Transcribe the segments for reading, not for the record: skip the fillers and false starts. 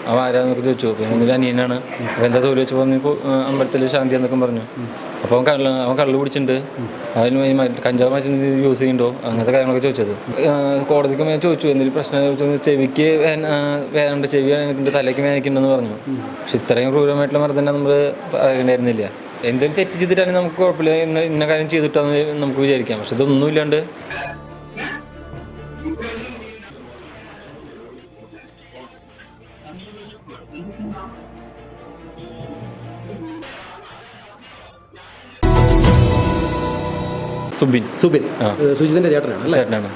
അവൻ ആരാന്നൊക്കെ ചോദിച്ചു. അപ്പോൾ എൻ്റെ അനിയനാണ്. അപ്പോൾ എന്താ തോല് വെച്ച് പറഞ്ഞു, അമ്പലത്തിൽ ശാന്തി എന്നൊക്കെ പറഞ്ഞു. അപ്പോൾ അവൻ കള്ള് കുടിച്ചിട്ടുണ്ട്, അവന് കഞ്ചാവ് മറ്റു യൂസ് ചെയ്യുന്നുണ്ടോ, അങ്ങനത്തെ കാര്യങ്ങളൊക്കെ ചോദിച്ചത്. കോടതിക്ക് ചോദിച്ചു എന്തെങ്കിലും പ്രശ്നം, ചെവിക്ക് വേദന, ചെവി വേദനിക്കുന്നുണ്ട്, തലയ്ക്ക് വേദനിക്കുന്നുണ്ടെന്ന് പറഞ്ഞു. പക്ഷെ ഇത്രയും ക്രൂരമായിട്ടുള്ള മർദ്ദനം നമ്മൾ അറിയണ്ടായിരുന്നില്ല. എന്തെങ്കിലും തെറ്റ് ചെയ്തിട്ടാണെങ്കിൽ നമുക്ക് കുഴപ്പമില്ല, ഇന്ന കാര്യം ചെയ്തിട്ടാന്ന് നമുക്ക് വിചാരിക്കാം. പക്ഷെ ഇതൊന്നും ഇല്ലാണ്ട് സുബിൻ സുജിത്തിന്റെ ചേട്ടനാണ്.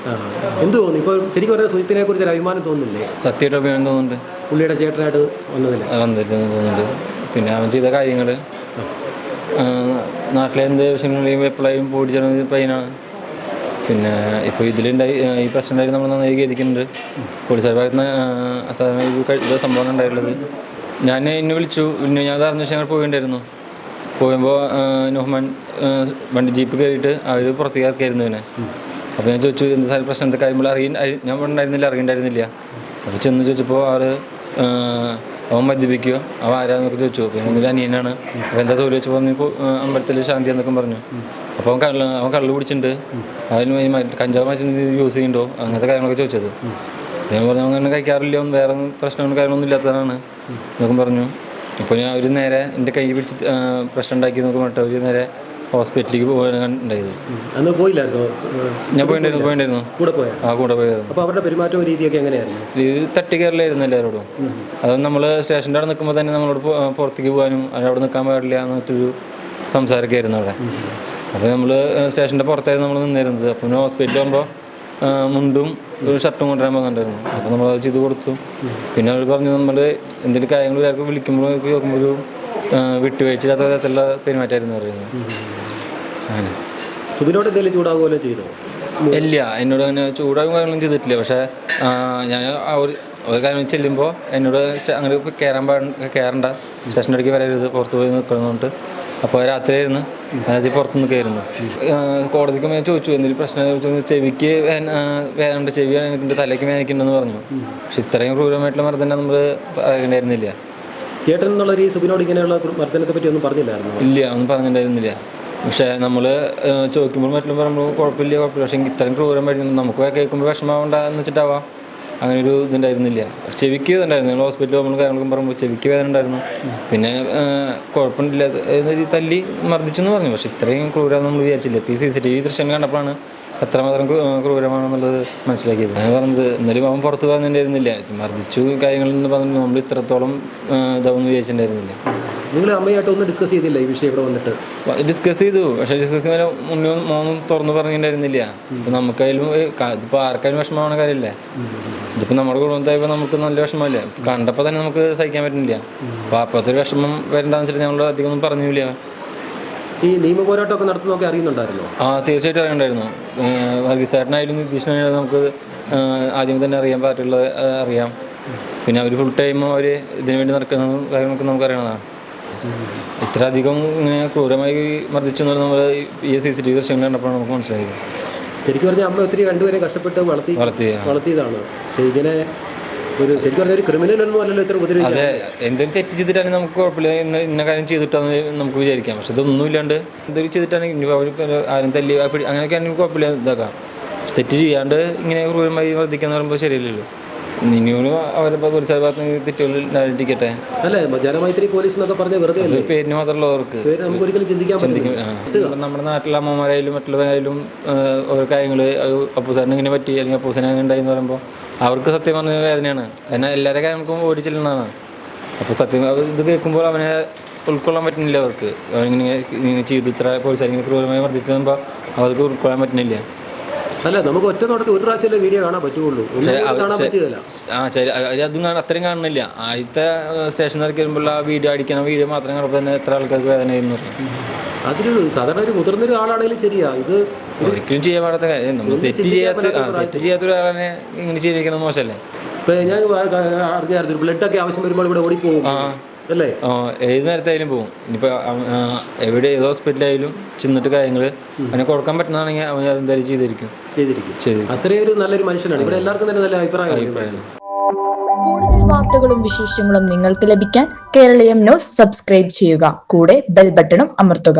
എന്ത് തോന്നുന്നു ഇപ്പോൾ ശരിക്കും പറഞ്ഞാൽ സുജിത്തിനെ കുറിച്ച് ഒരു അഭിമാനം തോന്നുന്നില്ലേ? സത്യമായിട്ട് അഭിമാനം തോന്നുന്നുണ്ട്. പുള്ളിയുടെ ചേട്ടനായിട്ട് വന്നില്ലെന്ന് തോന്നുന്നുണ്ട്. പിന്നെ അവൻ ചെയ്ത കാര്യങ്ങൾ നാട്ടിലെ എന്ത് വിഷയങ്ങളെയും എപ്പോഴും പോടിച്ച പയ്യനാണ്. പിന്നെ ഇപ്പോൾ ഇതിലുണ്ടായി ഈ പ്രശ്നം ഉണ്ടായി നമ്മൾ നന്നായി ഖേദിക്കുന്നുണ്ട്. പോലീസുകാരുടെ ഭാഗത്ത് നിന്ന് ഇത് സംഭവം ഉണ്ടായിട്ടുള്ളത്. എന്നെ വിളിച്ചു, പിന്നെ ഞാൻ അത് അറിഞ്ഞ ഞങ്ങൾ പോയിണ്ടായിരുന്നു. പോയുമ്പോൾ നോഹ്മാൻ വണ്ടി ജീപ്പ് കയറിയിട്ട് അവർ പുറത്തേക്ക് ഇറക്കിയായിരുന്നു പിന്നെ. അപ്പോൾ ഞാൻ ചോദിച്ചു എന്ത് പ്രശ്നം, എന്തൊക്കെ കാര്യങ്ങൾ ഞാൻ അറിയണ്ടായിരുന്നില്ല. അപ്പോൾ ചെന്ന് ചോദിച്ചപ്പോൾ അവൻ മദ്യപിക്കുകയോ, അവൻ ആരാന്നൊക്കെ ചോദിച്ചു. അപ്പോൾ എൻ്റെ അനിയനാണ്. അപ്പോൾ എന്താ തോല് വെച്ച് പറഞ്ഞു, അമ്പലത്തിൽ ശാന്തി എന്നൊക്കെ പറഞ്ഞു. അപ്പോൾ അവൻ കള്ള് കുടിച്ചിട്ടുണ്ട്, അവന് കഞ്ചാവ് മറ്റു യൂസ് ചെയ്യുന്നുണ്ടോ, അങ്ങനത്തെ കാര്യങ്ങളൊക്കെ ചോദിച്ചത്. ഞാൻ പറഞ്ഞു അങ്ങനെ കഴിക്കാറില്ല, വേറെ പ്രശ്നങ്ങളും കാര്യങ്ങളൊന്നും ഇല്ലാത്തതാണ് എന്നൊക്കെ പറഞ്ഞു. ഇപ്പോൾ ഞാൻ അവർ നേരെ എൻ്റെ കൈ പിടിച്ച് പ്രശ്നം ഉണ്ടാക്കി എന്നൊക്കെ പറഞ്ഞിട്ട് അവർ നേരെ ഹോസ്പിറ്റലിലേക്ക് പോകാൻ ഉണ്ടായത്. അന്ന് പോയില്ലായിരുന്നോ? ഞാൻ പോയിണ്ടായിരുന്നു. കൂടെ പോയായിരുന്നു. അപ്പോൾ അവരുടെ പെരുമാറ്റവും രീതിയൊക്കെ എങ്ങനെയായിരുന്നു? ഇത് തട്ടിക്കയറിലായിരുന്നു എല്ലാവരോടും. അത് നമ്മൾ സ്റ്റേഷൻ്റെ അവിടെ നിൽക്കുമ്പോൾ തന്നെ നമ്മളോട് പുറത്തേക്ക് പോകാനും അവിടെ നിൽക്കാൻ പാടില്ല എന്നൊരു സംസാരമൊക്കെ ആയിരുന്നു അവിടെ. അപ്പോൾ നമ്മൾ സ്റ്റേഷൻ്റെ പുറത്തായിരുന്നു നമ്മൾ നിന്നിരുന്നത്. അപ്പോൾ ഹോസ്പിറ്റലിൽ ആകുമ്പോൾ മുണ്ടും ഒരു ഷർട്ടും കൊണ്ടുവരാൻ പോകുന്നുണ്ടായിരുന്നു. അപ്പോൾ നമ്മളത് ചെയ്ത് കൊടുത്തു. പിന്നെ അവർ പറഞ്ഞു നമ്മൾ എന്തെങ്കിലും കാര്യങ്ങൾ എല്ലാവർക്കും വിളിക്കുമ്പോൾ നോക്കുമ്പോൾ ഒരു വിട്ടുവീഴ്ചയില്ലാത്ത തരത്തിലുള്ള പെരുമാറ്റമായിരുന്നു പറയുന്നത്. അങ്ങനെ സുബിനോട് എന്തെങ്കിലും ചൂടാകുമല്ലോ ചെയ്തോ? ഇല്ല, എന്നോട് അങ്ങനെ ചൂടാകും കാര്യങ്ങളും ചെയ്തിട്ടില്ല. പക്ഷേ ഞാൻ ഒരു കാര്യം ചെല്ലുമ്പോൾ എന്നോട് അങ്ങനെ കയറണ്ട, സ്റ്റേഷൻ്റെ അടുക്ക് വരരുത്, പുറത്ത് പോയി നിൽക്കണമെന്നിട്ട്. അപ്പോൾ രാത്രിയായിരുന്നു, അതായത് പുറത്ത് നിൽക്കുകയായിരുന്നു. കോടതിക്ക് ചോദിച്ചു എന്തെങ്കിലും പ്രശ്നം, ചെവിക്ക് വേദന, ചെവി വേദനിക്കുന്നുണ്ട്, തലയ്ക്ക് വേദനിക്കുന്നുണ്ടെന്ന് പറഞ്ഞു. പക്ഷെ ഇത്രയും ക്രൂരമായിട്ടുള്ള മർദ്ദനം നമ്മൾ അറിയണ്ടായിരുന്നില്ല. ചേട്ടൻ എന്നുള്ള ഈ സുബിനോട് ഇങ്ങനെയുള്ള മർദ്ദനത്തെ പറ്റി ഒന്നും പറഞ്ഞില്ലായിരുന്നു? ഇല്ല, ഒന്നും പറഞ്ഞിട്ടുണ്ടായിരുന്നില്ല. പക്ഷേ നമ്മൾ ചോദിക്കുമ്പോൾ മറ്റും പറയുമ്പോൾ കുഴപ്പമില്ല. പക്ഷേ ഇത്രയും ക്രൂരമായിട്ട് നമുക്ക് കേൾക്കുമ്പോൾ വിഷമമുണ്ടാന്ന് വെച്ചിട്ടാവാം അങ്ങനെ ഒരു ഇതുണ്ടായിരുന്നില്ല. ചെവിക്ക് ഇതുണ്ടായിരുന്നു. ഞങ്ങൾ ഹോസ്പിറ്റലിൽ പോകുമ്പോൾ കാര്യങ്ങളൊക്കെ പറയുമ്പോൾ ചെവിക്ക് വേദന ഉണ്ടായിരുന്നു. പിന്നെ കുഴപ്പമില്ല, തല്ലി മർദ്ദിച്ചെന്ന് പറഞ്ഞു. പക്ഷെ ഇത്രയും ക്രൂരമാണെന്ന് നമ്മൾ വിചാരിച്ചില്ല. ഇപ്പോൾ ഈ CCTV ദൃശ്യം കണ്ടപ്പോഴാണ് എത്രമാത്രം ക്രൂരമാണെന്നുള്ളത് മനസ്സിലാക്കിയത്. ഞാൻ പറഞ്ഞത് എന്നാലും അവൻ പുറത്ത് പറഞ്ഞിട്ടുണ്ടായിരുന്നില്ല, മർദ്ദിച്ചു കാര്യങ്ങളെന്ന് പറഞ്ഞു നമ്മൾ ഇത്രത്തോളം ഇതാവെന്ന് വിചാരിച്ചിട്ടുണ്ടായിരുന്നില്ല. നിങ്ങൾ അമ്മയായിട്ട് ഒന്നും ഡിസ്കസ് ചെയ്തില്ല ഈ വിഷയം ഇവിടെ വന്നിട്ട്? ഡിസ്കസ് ചെയ്തു, പക്ഷേ ഡിസ്കസ് ചെയ്യുന്ന മോനും തുറന്ന് പറഞ്ഞിട്ടുണ്ടായിരുന്നില്ല. ഇപ്പം നമുക്കായാലും ഇതിപ്പോൾ ആർക്കായാലും വിഷമமான കാര്യമല്ലേ. ഇതിപ്പോൾ നമ്മുടെ കുടുംബത്തായപ്പോൾ നമുക്ക് നല്ല വിഷമമല്ലേ. കണ്ടപ്പോൾ തന്നെ നമുക്ക് സഹിക്കാൻ പറ്റുന്നില്ല. അപ്പോൾ അപ്പോഴത്തെ ഒരു വിഷമം വരണ്ടാന്ന് വെച്ചിട്ട് ഞങ്ങൾ അധികം ഒന്നും പറഞ്ഞില്ല. ഈ നിയമ പോരാട്ടമൊക്കെ നടത്തുന്നതൊക്കെ അറിയുന്നുണ്ടായിരുന്നോ? തീർച്ചയായിട്ടും അറിയണ്ടായിരുന്നു. വർഗീസേട്ടനായാലും നിതീഷിനായാലും നമുക്ക് ആദ്യം തന്നെ അറിയാം. പിന്നെ അവർ ഫുൾ ടൈം അവർ ഇതിനു വേണ്ടി നടക്കുന്ന കാര്യങ്ങളൊക്കെ നമുക്ക് അറിയണതാണ്. ഇത്ര അധികം ഇങ്ങനെ ക്രൂരമായി മർദ്ദിച്ചെന്ന് നമ്മൾ ഈ CCTV ദൃശ്യങ്ങൾ കണ്ടപ്പോൾ നമുക്ക് മനസ്സിലായത്. ശരിക്കും പറഞ്ഞാൽ അമ്മ ഒത്തിരി രണ്ടുപേരെ കഷ്ടപ്പെട്ട് വളർത്തിയതാണ്. പക്ഷേ ഇങ്ങനെ ഒരു ശരിക്കും പറഞ്ഞാൽ ഒരു ക്രിമിനലൊന്നും അല്ലല്ലോ ഇത്ര ഉപദ്രവിക്കുക. അതെ, എന്തെങ്കിലും തെറ്റ് ചെയ്തിട്ടാണെങ്കിൽ നമുക്ക് കുഴപ്പമില്ല, ഇന്ന കാര്യം ചെയ്തിട്ടാന്ന് നമുക്ക് വിചാരിക്കാം. പക്ഷെ ഇതൊന്നും ഇല്ലാണ്ട് എന്തെങ്കിലും ചെയ്തിട്ടാണെങ്കിൽ ഇനി അവർ ആരും തല്ലി അങ്ങനെയൊക്കെ ആണെങ്കിൽ കുഴപ്പമില്ല, ഇതാക്കാം. തെറ്റ് ചെയ്യാണ്ട് ഇങ്ങനെ ക്രൂരമായി വർദ്ധിക്കാന്ന് പറയുമ്പോൾ ശരിയല്ലല്ലോ. ഇനിയും അവരെ പോലീസുകാർ ഭാഗത്ത് തെറ്റുകളിരിക്കട്ടെ. അല്ലേ, ജനമൈത്രി പോലീസ് എന്നൊക്കെ പറഞ്ഞ വെറുതെ പേരിന് മാത്രമുള്ളവർക്ക് നമുക്ക് ഒരിക്കലും ചിന്തിക്കും. നമ്മുടെ നാട്ടിലെ അമ്മമാരായാലും മറ്റുള്ളവരായാലും ഓരോ കാര്യങ്ങൾ അപ്പൂസാറിന് ഇങ്ങനെ പറ്റി അല്ലെങ്കിൽ അപ്പൂസാൻ അങ്ങനെ ഉണ്ടായി എന്ന് പറയുമ്പോൾ അവർക്ക് സത്യം പറഞ്ഞ വേദനയാണ്. കാരണം എല്ലാവരുടെ കാര്യങ്ങൾക്കും ഓടിച്ചെല്ലുന്നതാണ്. അപ്പോൾ സത്യം ഇത് കേൾക്കുമ്പോൾ അവനെ ഉൾക്കൊള്ളാൻ പറ്റുന്നില്ല. അവർക്ക് അവനിങ്ങനെ ചെയ്തു, ഇത്ര പോലീസുകാരിങ്ങനെ ക്രൂരമായി വർദ്ധിച്ചപ്പോൾ അവർക്ക് ഉൾക്കൊള്ളാൻ പറ്റുന്നില്ല. അല്ല, നമുക്ക് ഒറ്റ നോട്ടത്തിൽ ഒരു പ്രാവശ്യമല്ലേ വീഡിയോ കാണാൻ പറ്റുള്ളൂ, അതും അത്രയും കാണുന്നില്ല. ആദ്യത്തെ സ്റ്റേഷനിൽ വരുമ്പോൾ ആ വീഡിയോ മാത്രം കാണുമ്പോൾ തന്നെ എത്ര ആൾക്കാർക്ക് വേദനയെന്ന് പറഞ്ഞു. അതൊരു സാധാരണ ഒരു മുതിർന്നൊരു ആളാണെങ്കിലും ശരിയാ, ഇത് ഒരിക്കലും ചെയ്യാൻ പാടാത്ത കാര്യം. നമ്മൾ തെറ്റ് ചെയ്യാത്ത ഒരാളെ ഇങ്ങനെ ചെയ്തിരിക്കുന്നത് മോശമല്ലേ. ഇപ്പം ഞാൻ അറിഞ്ഞായിരുന്നു ബ്ലഡൊക്കെ ആവശ്യം വരുമ്പോൾ ഇവിടെ ഓടിപ്പോകും അല്ലേ? ഏത് നേരത്തായാലും പോകും. ഇനിയിപ്പോൾ ഏത് ഹോസ്പിറ്റലായാലും ചെന്നിട്ട് കാര്യങ്ങൾ അവനെ കൊടുക്കാൻ പറ്റുന്നതാണെങ്കിൽ അവൻ അതെന്തായാലും ചെയ്തിരിക്കും. അത്രയും ഒരു നല്ലൊരു മനുഷ്യനാണ്. ഇവിടെ എല്ലാവർക്കും തന്നെ നല്ല അഭിപ്രായം. കൂടുതൽ വാർത്തകളും വിശേഷങ്ങളും നിങ്ങൾക്ക് ലഭിക്കാൻ കേരളീയം ന്യൂസ് സബ്സ്ക്രൈബ് ചെയ്യുക. കൂടെ ബെൽ ബട്ടണും അമർത്തുക.